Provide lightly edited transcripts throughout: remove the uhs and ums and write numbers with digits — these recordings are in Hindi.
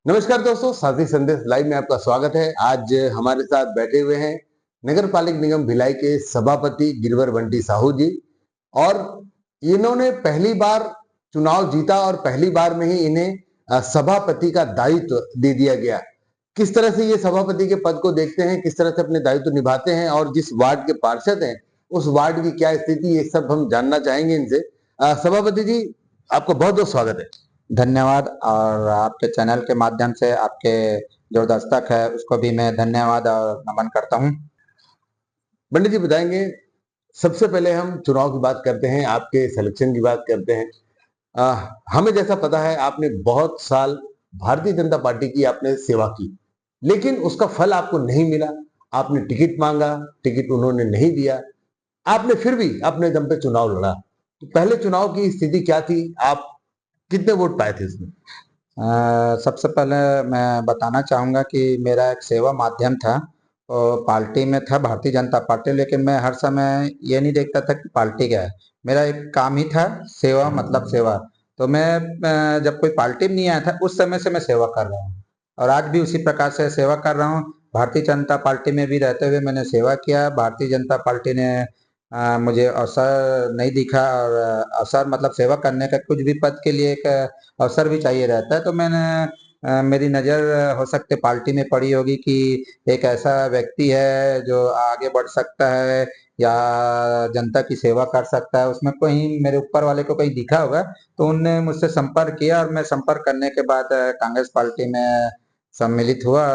नमस्कार दोस्तों, साथी संदेश लाइव में आपका स्वागत है। आज हमारे साथ बैठे हुए हैं नगर पालिक निगम भिलाई के सभापति गिरवर बंटी साहू जी। और इन्होंने पहली बार चुनाव जीता और पहली बार में ही इन्हें सभापति का दायित्व दे दिया गया। किस तरह से ये सभापति के पद को देखते हैं, किस तरह से अपने दायित्व निभाते हैं और जिस वार्ड के पार्षद हैं उस वार्ड की क्या स्थिति, ये सब हम जानना चाहेंगे इनसे। सभापति जी, आपका बहुत बहुत स्वागत है। धन्यवाद। और आपके चैनल के माध्यम से आपके जो दर्शक है उसको भी मैं धन्यवाद और नमन करता हूं। पंडित जी बताएंगे, सबसे पहले हम चुनाव की बात करते हैं, आपके सिलेक्शन की बात करते हैं। हमें जैसा पता है आपने बहुत साल भारतीय जनता पार्टी की आपने सेवा की, लेकिन उसका फल आपको नहीं मिला। आपने टिकट मांगा, टिकट उन्होंने नहीं दिया, आपने फिर भी अपने दम पे चुनाव लड़ा। तो पहले चुनाव की स्थिति क्या थी, आप कितने वोट पाए थे इसमें? सबसे पहले मैं बताना चाहूँगा कि मेरा एक सेवा माध्यम था, तो पार्टी में था भारतीय जनता पार्टी, लेकिन मैं हर समय ये नहीं देखता था कि पार्टी क्या है। मेरा एक काम ही था सेवा, मतलब सेवा। तो मैं जब कोई पार्टी में नहीं आया था उस समय से मैं सेवा कर रहा हूँ और आज भी उसी प्रकार से सेवा कर रहा हूँ। भारतीय जनता पार्टी में भी रहते हुए मैंने सेवा किया। भारतीय जनता पार्टी ने मुझे अवसर नहीं दिखा और अवसर मतलब सेवा करने का कुछ भी पद के लिए एक अवसर भी चाहिए रहता है। तो मैंने मेरी नज़र हो सकते पार्टी में पड़ी होगी कि एक ऐसा व्यक्ति है जो आगे बढ़ सकता है या जनता की सेवा कर सकता है, उसमें कहीं मेरे ऊपर वाले को कहीं दिखा होगा। तो उनने मुझसे संपर्क किया और मैं संपर्क करने के बाद कांग्रेस पार्टी में सम्मिलित हुआ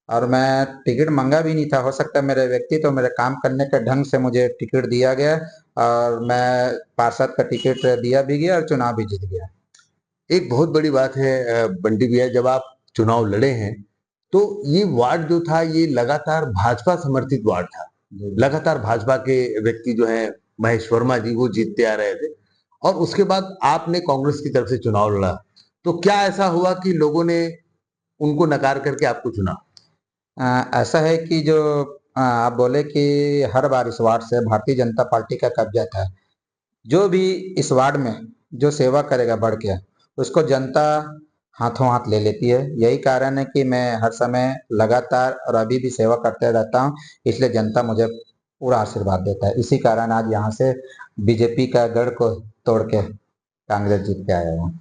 और मैं टिकट मांगा भी नहीं था। हो सकता है मेरे व्यक्ति तो मेरे काम करने के ढंग से मुझे टिकट दिया गया और मैं पार्षद का टिकट दिया भी गया और चुनाव भी जीत गया। एक बहुत बड़ी बात है बंटी भैया, जब आप चुनाव लड़े हैं तो ये वार्ड जो था ये लगातार भाजपा समर्थित वार्ड था। लगातार भाजपा के व्यक्ति जो हैं महेश वर्मा जी, वो जीतते आ रहे थे और उसके बाद आपने कांग्रेस की तरफ से चुनाव लड़ा। तो क्या ऐसा हुआ कि लोगों ने उनको नकार करके आपको चुना? ऐसा है कि जो आप बोले कि हर बार इस वार्ड से भारतीय जनता पार्टी का कब्जा था। जो भी इस वार्ड में जो सेवा करेगा बढ़ के, उसको जनता हाथों हाथ ले लेती है। यही कारण है कि मैं हर समय लगातार और अभी भी सेवा करते रहता हूँ, इसलिए जनता मुझे पूरा आशीर्वाद देता है। इसी कारण आज यहाँ से बीजेपी का गढ़ को तोड़ के कांग्रेस जीत के आया हूँ।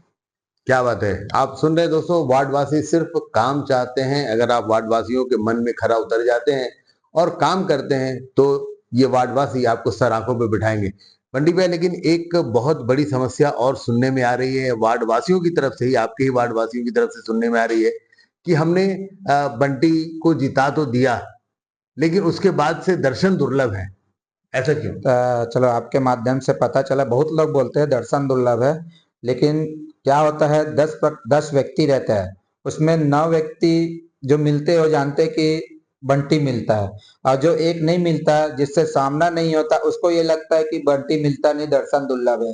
क्या बात है, आप सुन रहे दोस्तों, वार्डवासी सिर्फ काम चाहते हैं। अगर आप वार्डवासियों के मन में खरा उतर जाते हैं और काम करते हैं तो ये वार्डवासी आपको सर आंखों पे बिठाएंगे। पंडित भाई, लेकिन एक बहुत बड़ी समस्या और सुनने में आ रही है वार्डवासियों की तरफ से ही, आपके ही वार्डवासियों की तरफ से सुनने में आ रही है कि हमने बंटी को जिता तो दिया, लेकिन उसके बाद से दर्शन दुर्लभ है। ऐसा क्यों? चलो आपके माध्यम से पता चला, बहुत लोग बोलते हैं दर्शन दुर्लभ है, लेकिन क्या होता है 10 व्यक्ति रहते हैं, उसमें 9 व्यक्ति जो मिलते हो जानते हैं कि बंटी मिलता है, और जो एक नहीं मिलता जिससे सामना नहीं होता उसको ये लगता है कि बंटी मिलता नहीं, दर्शन दुर्लभ है।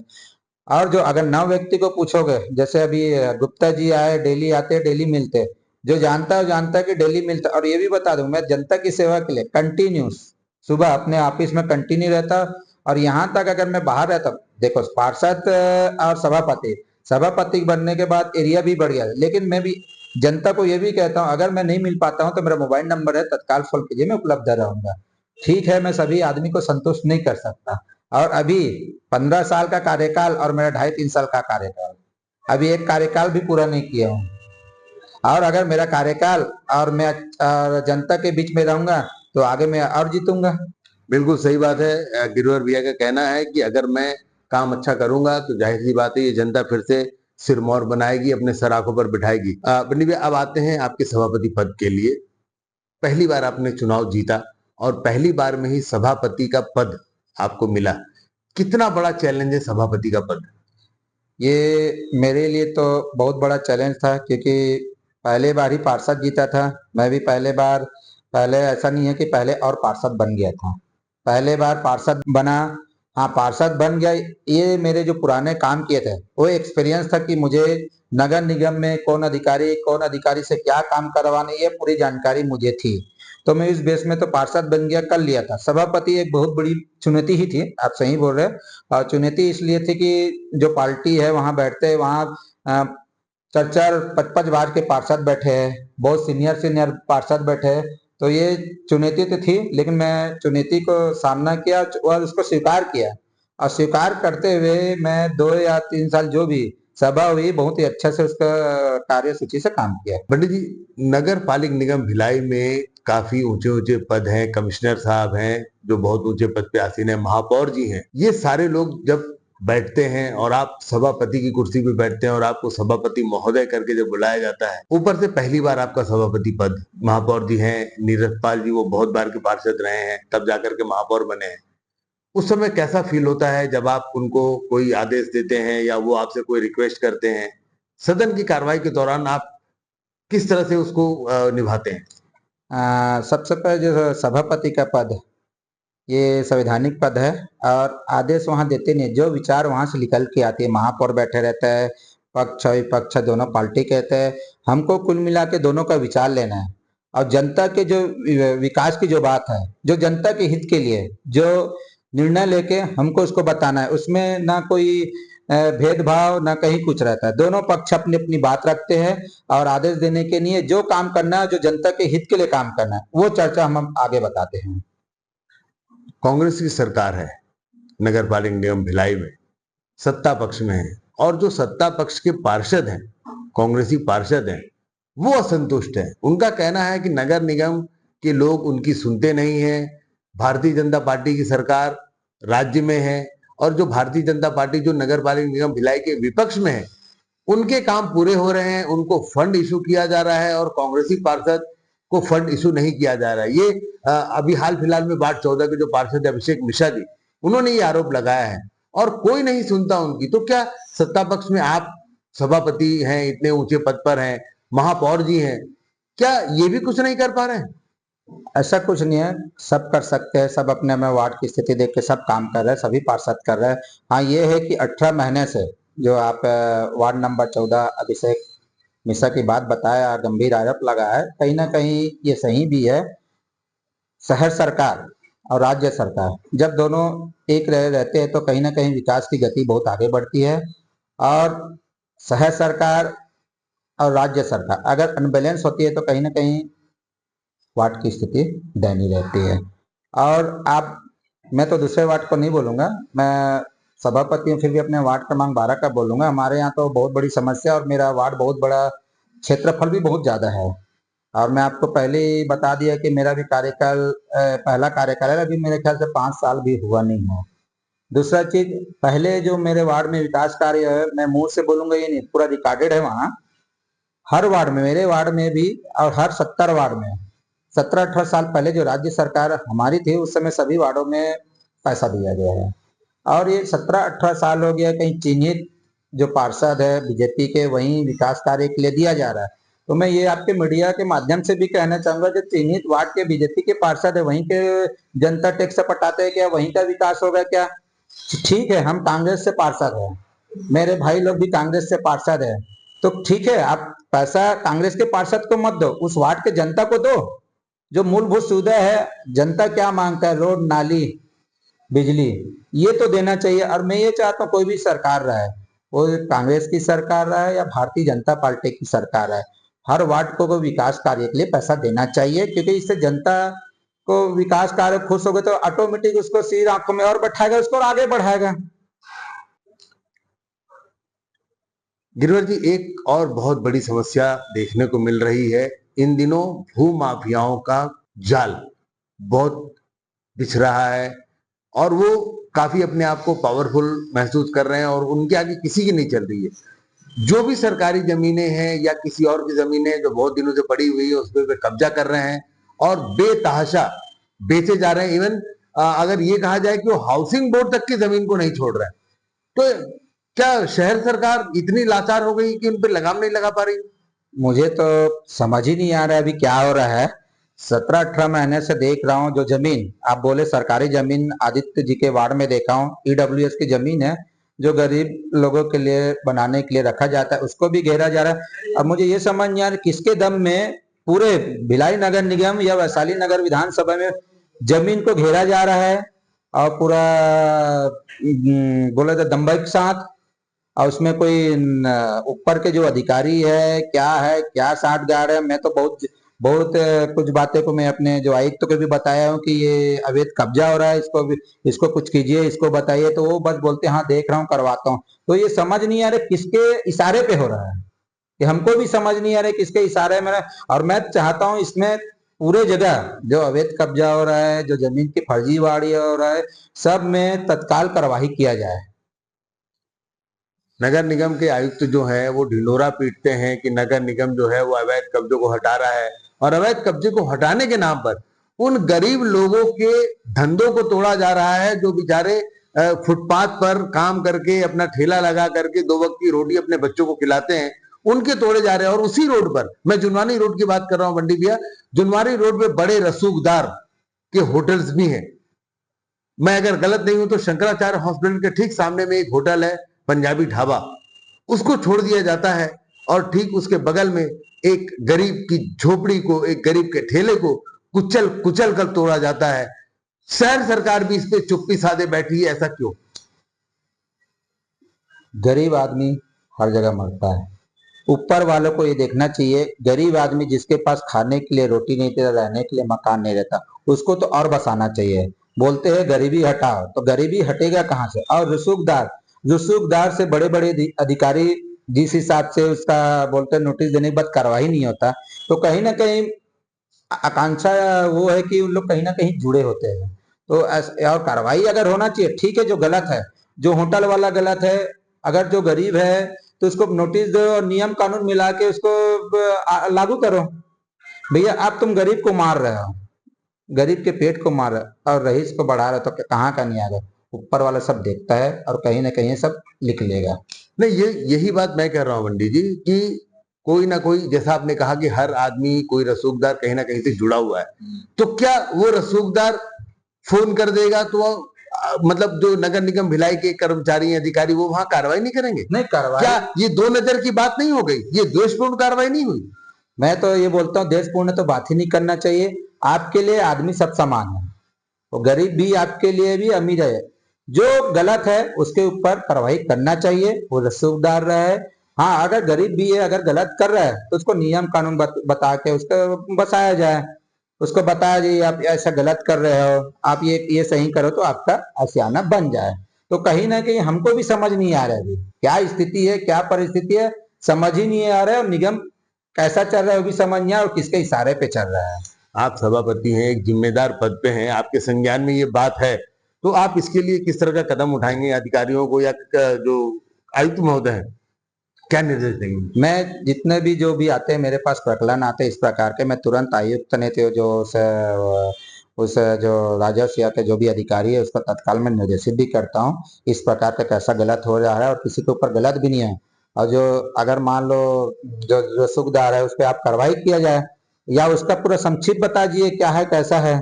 और जो अगर 9 व्यक्ति को पूछोगे, जैसे अभी गुप्ता जी आए, डेली आते डेली मिलते, जो जानता है वो जानता है कि डेली मिलता। और ये भी बता दूं, मैं जनता की सेवा के लिए कंटिन्यूस सुबह अपने ऑफिस में कंटिन्यू रहता। और यहाँ तक अगर मैं बाहर रहता, देखो पार्षद और सभापति, सभापति बनने के बाद एरिया भी बढ़ गया, लेकिन मैं भी जनता को ये भी कहता हूँ अगर मैं नहीं मिल पाता हूँ तो मेरा मोबाइल नंबर है, तत्काल फोन कीजिए, मैं उपलब्ध रहूंगा। ठीक है, मैं सभी आदमी को संतुष्ट नहीं कर सकता, और अभी 15 साल का कार्यकाल और मेरा 2.5-3 साल का कार्यकाल, अभी एक कार्यकाल भी पूरा नहीं किया हूँ। और अगर मेरा कार्यकाल और मैं जनता के बीच में रहूंगा तो आगे मैं और जीतूंगा। बिल्कुल सही बात है। गिरवर भैया का कहना है कि अगर मैं काम अच्छा करूंगा तो जाहिर सी बात है ये जनता फिर से सिरमौर बनाएगी, अपने सर आंखों पर बिठाएगी। बंटी भैया, अब आते हैं आपके सभापति पद के लिए। पहली बार आपने चुनाव जीता और पहली बार में ही सभापति का पद आपको मिला। कितना बड़ा चैलेंज है सभापति का पद? ये मेरे लिए तो बहुत बड़ा चैलेंज था, क्योंकि पहले बार ही पार्षद जीता था। मैं भी पहले ऐसा नहीं है कि पहले और पार्षद बन गया था, पहले बार पार्षद बना। हाँ, पार्षद बन गया। ये मेरे जो पुराने काम किए थे वो एक्सपीरियंस था कि मुझे नगर निगम में कौन अधिकारी से क्या काम करवाने, ये पूरी जानकारी मुझे थी। तो मैं इस बेस में तो पार्षद बन गया, कर लिया था। सभापति एक बहुत बड़ी चुनौती ही थी, आप सही बोल रहे हैं। और चुनौती इसलिए थी कि जो पार्टी है वहां बैठते हैं, वहां चार 5-5 बार के पार्षद बैठे हैं, बहुत सीनियर पार्षद बैठे हैं। तो ये चुनौती तो थी, लेकिन मैं चुनौती को सामना किया और उसको स्वीकार किया, और स्वीकार करते हुए मैं 2 या 3 साल जो भी सभा हुई बहुत ही अच्छे से उसका कार्यसूची से काम किया। पंडित जी, नगर पालिक निगम भिलाई में काफी ऊंचे ऊंचे पद हैं, कमिश्नर साहब हैं जो बहुत ऊंचे पद पे आसीन है, महापौर जी हैं, ये सारे लोग जब बैठते हैं और आप सभापति की कुर्सी पे बैठते हैं और आपको सभापति महोदय करके जब बुलाया जाता है, ऊपर से पहली बार आपका सभापति पद, महापौर जी हैं नीरज पाल जी, वो बहुत बार के पार्षद रहे हैं तब जाकर के महापौर बने हैं, उस समय कैसा फील होता है जब आप उनको कोई आदेश देते हैं या वो आपसे कोई रिक्वेस्ट करते हैं, सदन की कार्रवाई के दौरान आप किस तरह से उसको निभाते हैं? सबसे पहले जो सभापति का पद, ये संवैधानिक पद है और आदेश वहां देते नहीं, जो विचार वहां से निकल के आती है, महापौर बैठे रहता है, पक्ष विपक्ष दोनों पार्टी कहते हैं, हमको कुल मिला के दोनों का विचार लेना है और जनता के जो विकास की जो बात है, जो जनता के हित के लिए जो निर्णय लेके हमको उसको बताना है, उसमें ना कोई भेदभाव ना कहीं कुछ रहता है, दोनों पक्ष अपनी अपनी बात रखते हैं और आदेश देने के लिए जो काम करना है, जो जनता के हित के लिए काम करना है, वो चर्चा हम आगे बताते हैं। कांग्रेस की सरकार है नगर पालिक निगम भिलाई में, सत्ता पक्ष में है, और जो सत्ता पक्ष के पार्षद हैं, कांग्रेसी पार्षद हैं, वो असंतुष्ट हैं। उनका कहना है कि नगर निगम के लोग उनकी सुनते नहीं हैं, भारतीय जनता पार्टी की सरकार राज्य में है और जो भारतीय जनता पार्टी जो नगर पालिक निगम भिलाई के विपक्ष में है, उनके काम पूरे हो रहे हैं, उनको फंड इशू किया जा रहा है और कांग्रेसी पार्षद को फंड इशू नहीं किया जा रहा है। ये अभी हाल फिलहाल में वार्ड 14 के जो पार्षद अभिषेक मिश्रा जी, उन्होंने ये आरोप लगाया है और कोई नहीं सुनता उनकी। तो क्या सत्ता पक्ष में आप सभापति हैं, इतने ऊंचे पद पर हैं, महापौर जी हैं, क्या ये भी कुछ नहीं कर पा रहे हैं? ऐसा कुछ नहीं है, सब कर सकते हैं, सब अपने में वार्ड की स्थिति देख के सब काम कर रहे हैं, सभी पार्षद कर रहे हैं। हाँ, ये है कि 18 महीने से जो आप वार्ड नंबर 14 अभिषेक मिश्रा की बात बताया, गंभीर आरोप लगाया है, कहीं ना कहीं ये सही भी है। शहर सरकार और राज्य सरकार जब दोनों एक रहते हैं तो कहीं ना कहीं विकास की गति बहुत आगे बढ़ती है, और शहर सरकार और राज्य सरकार अगर अनबैलेंस होती है तो कहीं ना कहीं वार्ड की स्थिति दयनीय रहती है। और आप, मैं तो दूसरे वार्ड को नहीं बोलूंगा, मैं सभापति हूँ, फिर भी अपने वार्ड क्रमांक 12 का बोलूंगा। हमारे यहाँ तो बहुत बड़ी समस्या, और मेरा वार्ड बहुत बड़ा, क्षेत्रफल भी बहुत ज्यादा है, और मैं आपको पहले ही बता दिया कि मेरा भी कार्यकाल पहला कार्यकाल है, अभी मेरे ख्याल से 5 साल भी हुआ नहीं है। दूसरा चीज, पहले जो मेरे वार्ड में विकास कार्य है, मैं मुंह से बोलूंगा ये नहीं, पूरा रिकॉर्डेड है वहाँ, हर वार्ड में, मेरे वार्ड में भी और हर 70 वार्ड में, 17-18 साल पहले जो राज्य सरकार हमारी थी उस समय सभी वार्डों में पैसा दिया गया है, और ये 17-18 साल हो गया, कहीं चिन्हित जो पार्षद है बीजेपी के वहीं विकास कार्य के लिए दिया जा रहा है। तो मैं ये आपके मीडिया के माध्यम से भी कहना चाहूंगा, जो चिन्हित वार्ड के बीजेपी के पार्षद है वहीं के जनता टैक्स से पटाते हैं क्या, वहीं का विकास होगा क्या? ठीक है, हम कांग्रेस से पार्षद है, मेरे भाई लोग भी कांग्रेस से पार्षद है, तो ठीक है, आप पैसा कांग्रेस के पार्षद को मत दो, उस वार्ड के जनता को दो। जो मूलभूत सुविधा है, जनता क्या मांगता है, रोड नाली बिजली, ये तो देना चाहिए। और मैं ये चाहता हूँ कोई भी सरकार रहे, वो कांग्रेस की सरकार रहे या भारतीय जनता पार्टी की सरकार रहे, हर वार्ड को विकास कार्य के लिए पैसा देना चाहिए, क्योंकि इससे जनता को विकास कार्य खुश हो गए तो ऑटोमेटिक उसको सिर आंखों में और बैठाएगा, उसको और आगे बढ़ाएगा। गिरवर जी, एक और बहुत बड़ी समस्या देखने को मिल रही है, इन दिनों भू माफियाओं का जाल बहुत बिछ रहा है और वो काफी अपने आप को पावरफुल महसूस कर रहे हैं और उनके आगे किसी की नहीं चल रही है। जो भी सरकारी जमीनें हैं या किसी और की जमीनें जो बहुत दिनों से पड़ी हुई है उस पर कब्जा कर रहे हैं और बेतहाशा बेचे जा रहे हैं। इवन अगर ये कहा जाए कि वो हाउसिंग बोर्ड तक की जमीन को नहीं छोड़ रहे हैं, तो क्या शहर सरकार इतनी लाचार हो गई कि उन पर लगाम नहीं लगा पा रही? मुझे तो समझ ही नहीं आ रहा है अभी क्या हो रहा है। 17-18 महीने से देख रहा हूँ, जो जमीन आप बोले सरकारी जमीन आदित्य जी के वार्ड में देखा हूँ, ईडब्ल्यूएस की जमीन है जो गरीब लोगों के लिए बनाने के लिए रखा जाता है, उसको भी घेरा जा रहा है। अब मुझे ये समझ नहीं आ रहा किसके दम में पूरे भिलाई नगर निगम या वैशाली नगर विधानसभा में जमीन को घेरा जा रहा है, और पूरा बोले तो दम्भई के साथ और उसमें कोई ऊपर के जो अधिकारी है क्या साठगांठ है। मैं तो बहुत बहुत कुछ बातें को मैं अपने जो आयुक्त को भी बताया हूँ कि ये अवैध कब्जा हो रहा है, इसको कुछ कीजिए, इसको बताइए, तो वो बस बोलते हैं हाँ देख रहा हूँ, करवाता हूँ। तो ये समझ नहीं आ रहा किसके इशारे पे हो रहा है, कि हमको भी समझ नहीं आ रहा किसके इशारे में। और मैं चाहता हूं इसमें पूरे जगह जो अवैध कब्जा हो रहा है, जो जमीन की फर्जीवाड़ी हो रहा है, सब में तत्काल कार्रवाई किया जाए। नगर निगम के आयुक्त जो है वो ढिंढोरा पीटते हैं कि नगर निगम जो है वो अवैध कब्जों को हटा रहा है, और अवैध कब्जे को हटाने के नाम पर उन गरीब लोगों के धंधों को तोड़ा जा रहा है, जो बेचारे फुटपाथ पर काम करके अपना ठेला लगा करके दो वक्त की रोटी अपने बच्चों को खिलाते हैं, उनके तोड़े जा रहे हैं। और उसी रोड पर, मैं जुनवानी रोड की बात कर रहा हूं बंडी भैया, जुनवानी रोड पे बड़े रसूखदार के होटल्स भी हैं। मैं अगर गलत नहीं हूं तो शंकराचार्य हॉस्पिटल के ठीक सामने में एक होटल है पंजाबी ढाबा, उसको छोड़ दिया जाता है, और ठीक उसके बगल में एक गरीब की झोपड़ी को, एक गरीब के ठेले को कुचल कुचल कर तोड़ा जाता है। शहर सरकार भी इस पे चुप्पी साधे बैठी है, ऐसा क्यों? गरीब आदमी हर जगह मरता है। ऊपर वालों को ये देखना चाहिए, गरीब आदमी जिसके पास खाने के लिए रोटी नहीं रहता, रहने के लिए मकान नहीं रहता, उसको तो और बसाना चाहिए। बोलते हैं गरीबी हटाओ, तो गरीबी हटेगा कहाँ से? और रसूखदार रसूखदार से बड़े बड़े अधिकारी जिस हिसाब से उसका बोलते हैं नोटिस देने के बाद कार्रवाई नहीं होता, तो कहीं ना कहीं आकांक्षा वो है कि उन लोग कहीं ना कहीं जुड़े होते हैं। तो और कार्रवाई अगर होना चाहिए, ठीक है। जो गलत है, जो होटल वाला गलत है, अगर जो गरीब है तो उसको नोटिस दो और नियम कानून मिला के उसको लागू करो। भैया आप तुम गरीब को मार रहे हो, गरीब के पेट को मार रहे हो और रईस को बढ़ा रहे हो, तो कहाँ का नहीं आ गया? ऊपर वाला सब देखता है और कहीं ना कहीं सब लिख लेगा। नहीं, यही बात मैं कह रहा हूं बंडी जी, कि कोई ना कोई, जैसा आपने कहा कि हर आदमी, कोई रसूखदार कहीं ना कहीं से जुड़ा हुआ है, तो क्या वो रसूखदार फोन कर देगा तो मतलब जो नगर निगम भिलाई के कर्मचारी अधिकारी वो वहां कार्रवाई नहीं करेंगे? नहीं कार्रवाई, क्या ये दो नजर की बात नहीं हो गई? ये द्वेषपूर्ण कार्रवाई नहीं हुई? मैं तो ये बोलता हूँ देशपूर्ण तो बात ही नहीं करना चाहिए। आपके लिए आदमी सब समान है, वो गरीब भी आपके लिए भी अमीर है। जो गलत है उसके ऊपर कार्रवाई करना चाहिए, वो रसूखदार रहे। हाँ अगर गरीब भी है, अगर गलत कर रहा है तो उसको नियम कानून बता के उसको बसाया जाए, उसको बताया जाए आप ऐसा गलत कर रहे हो, आप ये सही करो तो आपका आशियाना बन जाए। तो कहीं ना कहीं हमको भी समझ नहीं आ रहा है अभी क्या स्थिति है, क्या परिस्थिति है, समझ ही नहीं आ रहा है। और निगम कैसा चल रहा है वो भी समझ नहीं आ रहा, और किसके इशारे पे चल रहा है। आप सभापति हैं, एक जिम्मेदार पद पे हैं, आपके संज्ञान में ये बात है, तो आप इसके लिए किस तरह का कदम उठाएंगे? अधिकारियों को या जो आयुक्त महोदय हैं, क्या निर्देश देंगे? मैं जितने भी जो भी आते हैं मेरे पास प्रकरण आते हैं इस प्रकार के, मैं तुरंत आयुक्त ने तो जो उस जो राजस्व या के जो भी अधिकारी है उसको तत्काल में निर्देशित भी करता हूँ इस प्रकार का कैसा गलत हो रहा है, और किसी के ऊपर गलत भी नहीं है। और जो अगर मान लो जो रसूखदार है उस पर आप कार्रवाई किया जाए, या उसका पूरा संक्षिप्त बता दिए क्या है कैसा है,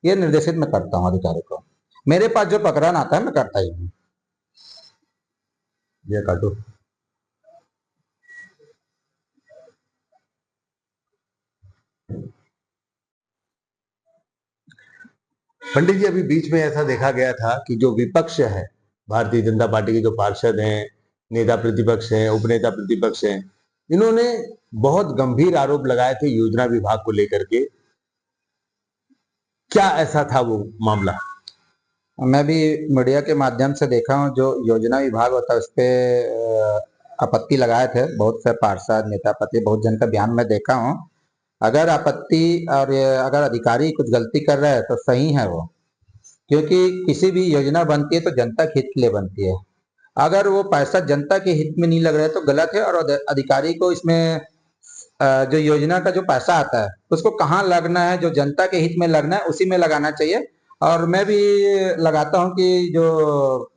ये निर्देशित मैं करता हूँ अधिकारी को। मेरे पास जो प्रकरण आता है मैं करता ही हूँ। ये काटो। पंडित जी, अभी बीच में ऐसा देखा गया था कि जो विपक्ष है, भारतीय जनता पार्टी के जो पार्षद हैं, नेता प्रतिपक्ष हैं, उपनेता प्रतिपक्ष हैं, इन्होंने बहुत गंभीर आरोप लगाए थे योजना विभाग को लेकर के। क्या ऐसा था वो मामला? मैं भी मीडिया के माध्यम से देखा हूँ, जो योजना विभाग होता है उस पे आपत्ति लगाए थे बहुत से पार्षद नेता पति, बहुत जन का बयान में देखा हूँ। अगर आपत्ति और अगर अधिकारी कुछ गलती कर रहा है तो सही है वो, क्योंकि किसी भी योजना बनती है तो जनता के हित के लिए बनती है। अगर वो पैसा जनता के हित में नहीं लग रहा है तो गलत है। और अधिकारी को इसमें जो योजना का जो पैसा आता है उसको कहाँ लगना है, जो जनता के हित में लगना है उसी में लगाना चाहिए। और मैं भी लगाता हूँ कि जो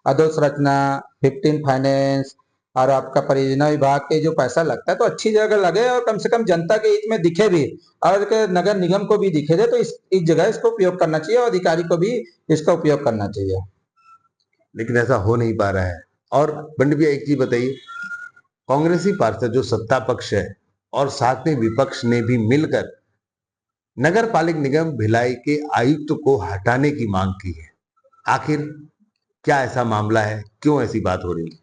अधोसंरचना, 15 फाइनेंस और आपका परियोजना विभाग के जो पैसा लगता है तो अच्छी जगह लगे और कम से कम जनता के हित में दिखे भी, और नगर निगम को भी दिखे दे, तो इस जगह इसको उपयोग करना चाहिए और अधिकारी को भी इसका उपयोग करना चाहिए। लेकिन ऐसा हो नहीं पा रहा है। और बंडी भैया एक चीज बताइए, कांग्रेसी पार्षद जो सत्ता पक्ष है और साथ में विपक्ष ने भी मिलकर नगर पालिक निगम भिलाई के आयुक्त को हटाने की मांग की है, आखिर क्या ऐसा मामला है, क्यों ऐसी बात हो रही है?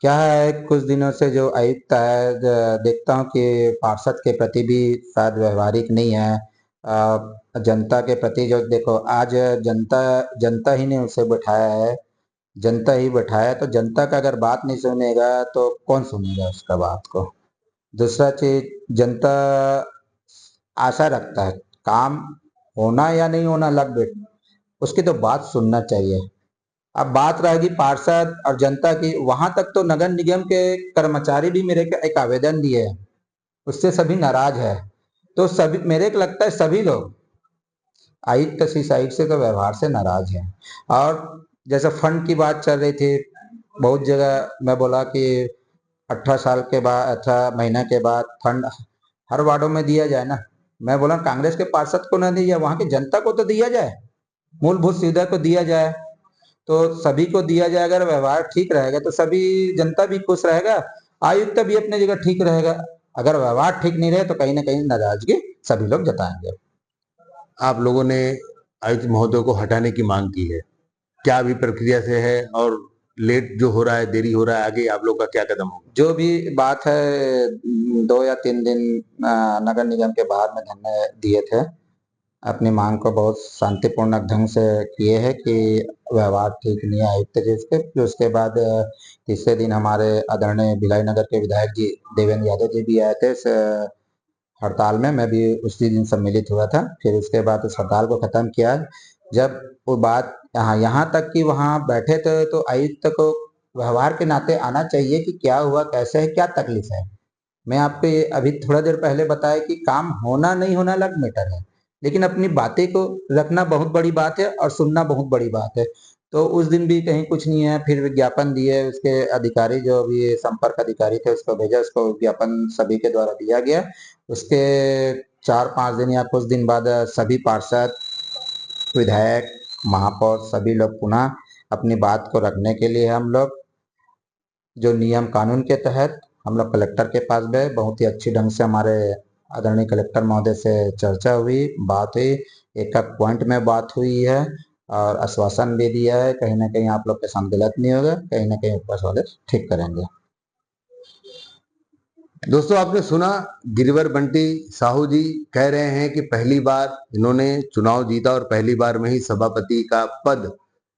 क्या है, कुछ दिनों से जो आयुक्त है, देखता हूँ कि पार्षद के प्रति भी शायद व्यवहारिक नहीं है। जनता के प्रति जो देखो, आज जनता जनता ही ने उसे बैठाया है, जनता ही बैठाया है, तो जनता का अगर बात नहीं सुनेगा तो कौन सुनेगा उसका बात को। दूसरा चीज, जनता आशा रखता है, काम होना या नहीं होना अलग बेट, उसकी तो बात सुनना चाहिए। अब बात रहेगी पार्षद और जनता की, वहां तक तो नगर निगम के कर्मचारी भी मेरे को एक आवेदन दिए हैं, उससे सभी नाराज है। तो सभी, मेरे को लगता है सभी लोग आयुक्त की साइड से तो व्यवहार से नाराज है। और जैसे फंड की बात चल रही थी, बहुत जगह मैं बोला कि 18 साल के बाद, 18 महीना के बाद फंड हर वार्डों में दिया जाए ना। मैं बोला कांग्रेस के पार्षद को ना दिया, वहां की जनता को तो दिया जाए, मूलभूत सुविधा को दिया जाए, तो सभी को दिया जाए। अगर व्यवहार ठीक रहेगा तो सभी, जनता भी खुश रहेगा, आयुक्त भी अपनी जगह ठीक रहेगा। अगर व्यवहार ठीक नहीं रहे तो कहीं ना कहीं नाराजगी सभी लोग जताएंगे। आप लोगों ने आयुक्त महोदय को हटाने की मांग की है, क्या अभी प्रक्रिया से है? और लेट जो हो रहा है, देरी हो रहा है, आगे आप लोग का क्या कदम होगा? जो भी बात है, 2 या 3 दिन नगर निगम के बाहर में धरने दिए थे, अपनी मांग को बहुत शांतिपूर्ण ढंग से किए हैं कि व्यवहार ठीक नहीं है आयुक्त जी के। फिर उसके बाद तीसरे दिन हमारे आदरणीय भिलाई नगर के विधायक जी देवेंद्र यादव जी भी आए थे इस हड़ताल में, मैं भी उसी दिन सम्मिलित हुआ था। फिर उसके बाद उस हड़ताल को खत्म किया। जब वो बात यहाँ तक कि वहाँ बैठे थे तो आयुक्त को व्यवहार के नाते आना चाहिए कि क्या हुआ, कैसे है, क्या तकलीफ है। मैं आपको ये अभी थोड़ा देर पहले बताया कि काम होना नहीं होना अलग मैटर है, लेकिन अपनी बातें को रखना बहुत बड़ी बात है और सुनना बहुत बड़ी बात है। तो उस दिन भी कहीं कुछ नहीं है, फिर विज्ञापन दिए, उसके अधिकारी जो भी संपर्क अधिकारी थे उसको भेजा, उसको विज्ञापन सभी के द्वारा दिया गया। उसके 4-5 दिन या कुछ दिन बाद सभी पार्षद, विधायक, महापौर सभी लोग पुनः अपनी बात को रखने के लिए हम लोग जो नियम कानून के तहत हम लोग कलेक्टर के पास गए। बहुत ही अच्छी ढंग से हमारे आदरणीय कलेक्टर महोदय से चर्चा हुई, बात हुई, एक एक पॉइंट में बात हुई है और आश्वासन भी दिया है कहीं ना कहीं आप लोग के साथ गलत नहीं होगा, कहीं ना कहीं ऊपर वाले ठीक करेंगे। दोस्तों, आपने सुना, गिरवर बंटी साहू जी कह रहे हैं कि पहली बार इन्होंने चुनाव जीता और पहली बार में ही सभापति का पद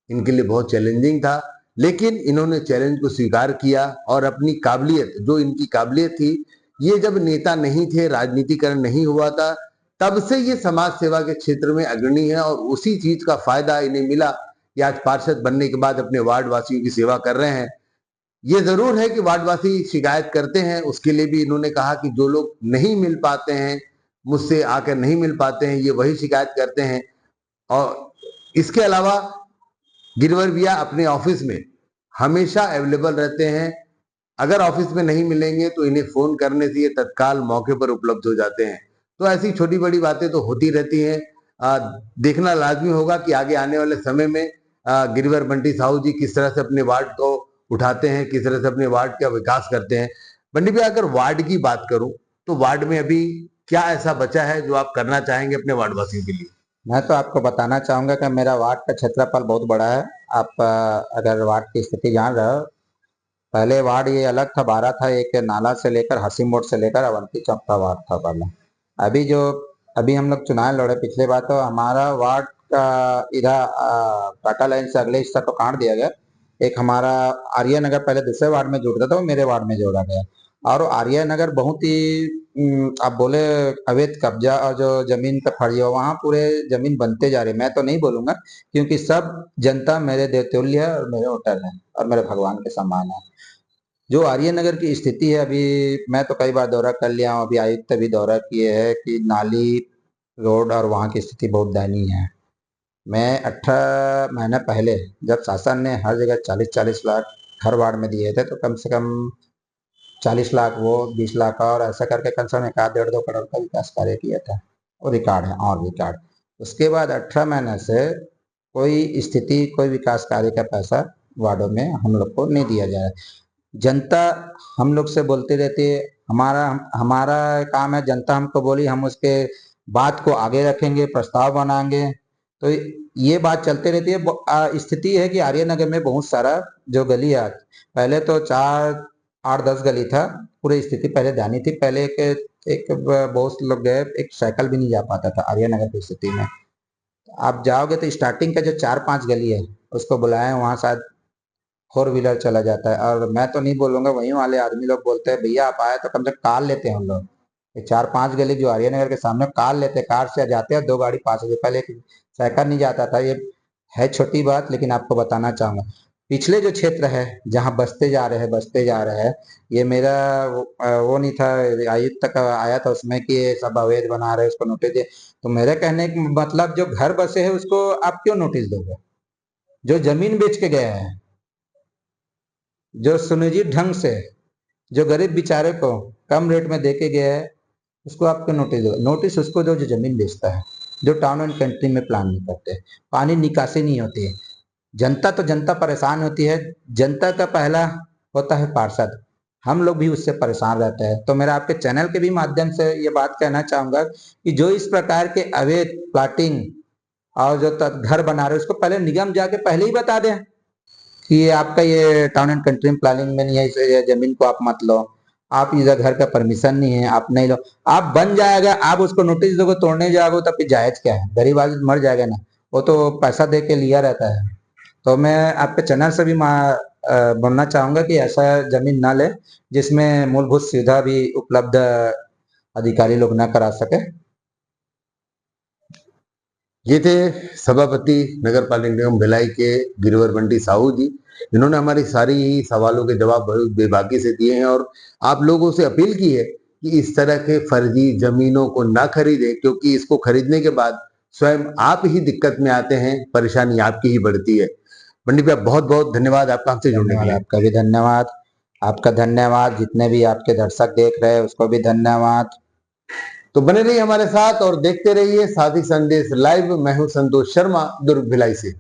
इनके लिए बहुत चैलेंजिंग था, लेकिन इन्होंने चैलेंज को स्वीकार किया और अपनी काबिलियत, जो इनकी काबिलियत थी, ये जब नेता नहीं थे, राजनीतिकरण नहीं हुआ था, तब से ये समाज सेवा के क्षेत्र में अग्रणी है और उसी चीज का फायदा इन्हें मिला कि आज पार्षद बनने के बाद अपने वार्ड वासियों की सेवा कर रहे हैं। ये जरूर है कि वार्डवासी शिकायत करते हैं, उसके लिए भी इन्होंने कहा कि जो लोग नहीं मिल पाते हैं, मुझसे आकर नहीं मिल पाते हैं, ये वही शिकायत करते हैं। और इसके अलावा गिरवर भैया अपने ऑफिस में हमेशा अवेलेबल रहते हैं। अगर ऑफिस में नहीं मिलेंगे तो इन्हें फोन करने से ये तत्काल मौके पर उपलब्ध हो जाते हैं। तो ऐसी छोटी बड़ी बातें तो होती रहती हैं। देखना लाजमी होगा कि आगे आने वाले समय में गिरवर बंटी साहू जी किस तरह से अपने वार्ड को उठाते हैं, किस तरह से अपने वार्ड का विकास करते हैं। बंटी भैया, अगर वार्ड की बात करूं तो वार्ड में अभी क्या ऐसा बचा है जो आप करना चाहेंगे अपने वार्ड वासियों के लिए? मैं तो आपको बताना चाहूंगा कि मेरा वार्ड का क्षेत्रफल बहुत बड़ा है। आप अगर वार्ड की स्थिति जान रहे हो, पहले वार्ड ये अलग था, 12 था, एक नाला से लेकर हसीम मोड़ से लेकर अवंती चौक का वार्ड था पहले। अभी जो अभी हम लोग चुनाव लड़े पिछले बार, तो हमारा वार्ड का इधर टाटा लाइन से अगले हिस्सा को काट दिया गया। एक हमारा आर्य नगर पहले दूसरे वार्ड में जुड़ता था, वो मेरे वार्ड में जोड़ा गया। और आर्य नगर बहुत ही आप बोले अवैध कब्जा और जो जमीन पे फड़ी हो, वहां पूरे जमीन बनते जा रहे। मैं तो नहीं बोलूंगा क्योंकि सब जनता मेरे देवतुल्य है और मेरे होटल है और मेरे भगवान के समान है। जो आर्य नगर की स्थिति है, अभी मैं तो कई बार दौरा कर लिया हूँ, अभी आयुक्त भी दौरा किए हैं कि नाली, रोड और वहाँ की स्थिति बहुत दयनीय है। मैं 18 महीने पहले जब शासन ने हर जगह 40-40 लाख हर वार्ड में दिए थे, तो कम से कम 40 लाख वो, 20 लाख और ऐसा करके कम से कम 1.5-1.5 करोड़ का विकास कार्य किया था। वो रिकॉर्ड है और रिकॉर्ड। उसके बाद 18 महीने से कोई स्थिति, कोई विकास कार्य का पैसा वार्डों में हम लोग को नहीं दिया जाए। जनता हम लोग से बोलती रहती है, हमारा हमारा काम है, जनता हमको बोली, हम उसके बात को आगे रखेंगे, प्रस्ताव बनाएंगे। तो ये बात चलते रहती है। स्थिति है कि आर्यनगर में बहुत सारा जो गली है, पहले तो 4 8 10 गली था, पूरी स्थिति पहले जानी थी। पहले एक बहुत लोग गए, एक साइकिल भी नहीं जा पाता था आर्यनगर की स्थिति में। आप जाओगे तो स्टार्टिंग का जो 4 5 गली है उसको बुलाए, वहां शायद 4 व्हीलर चला जाता है। और मैं तो नहीं बोलूंगा, वहीं वाले आदमी लोग बोलते हैं भैया आप आए तो कम से कम कार लेते हैं हम लोग। ये 4 5 गली जो आर्यनगर के सामने कार लेते, कार से जाते हैं 2 गाड़ी पास हो जाए। पहले एक साइकिल नहीं जाता था। ये है छोटी बात, लेकिन आपको बताना चाहूंगा। पिछले जो क्षेत्र है जहाँ बसते जा रहे हैं, ये मेरा वो नहीं था, आयुक्त तक आया था उसमें कि ये सब अवैध बना रहे हैं, उसको नोटिस दिए। तो मेरे कहने का मतलब, जो घर बसे है उसको आप क्यों नोटिस दोगे? जो जमीन बेच के गया है, जो सुनियोजित ढंग से जो गरीब बेचारे को कम रेट में देके गया है, उसको आपको नोटिस दो। नोटिस उसको दो जो जमीन बेचता है, जो टाउन एंड कंट्री में प्लान नहीं करते, पानी निकासी नहीं होती है। जनता तो जनता परेशान होती है। जनता का पहला होता है पार्षद, हम लोग भी उससे परेशान रहते हैं। तो मेरा आपके चैनल के भी माध्यम से ये बात कहना चाहूंगा कि जो इस प्रकार के अवैध प्लाटिंग और जो घर बना रहे, उसको पहले निगम जाके पहले ही बता दें कि ये आपका ये टाउन एंड कंट्री प्लानिंग में नहीं है, इस जमीन को आप मत लो, आप इधर घर का परमिशन नहीं है, आप नहीं लो। आप बन जाएगा, आप उसको नोटिस दोगे, तोड़ने जाओगे तो फिर जायज क्या है? गरीब आदमी मर जाएगा ना, वो तो पैसा दे के लिया रहता है। तो मैं आपके चैनल से भी बोलना चाहूंगा कि ऐसा जमीन ना ले जिसमें मूलभूत सुविधा भी उपलब्ध अधिकारी लोग ना करा सके। ये थे सभापति नगर पालिक निगम भिलाई के गिरवर बंटी साहू जी। इन्होंने हमारी सारी सवालों के जवाब बहुत बेबाकी से दिए हैं और आप लोगों से अपील की है कि इस तरह के फर्जी जमीनों को ना खरीदें, क्योंकि इसको खरीदने के बाद स्वयं आप ही दिक्कत में आते हैं, परेशानी आपकी ही बढ़ती है। बंटी भैया बहुत बहुत धन्यवाद आपका हमसे जुड़ने के धन्यवाद, लिए। आपका भी धन्यवाद। आपका धन्यवाद, जितने भी आपके दर्शक देख रहे हैं उसको भी धन्यवाद। तो बने रहिए हमारे साथ और देखते रहिए साथी संदेश लाइव। मैं हूं संतोष शर्मा, दुर्ग भिलाई से।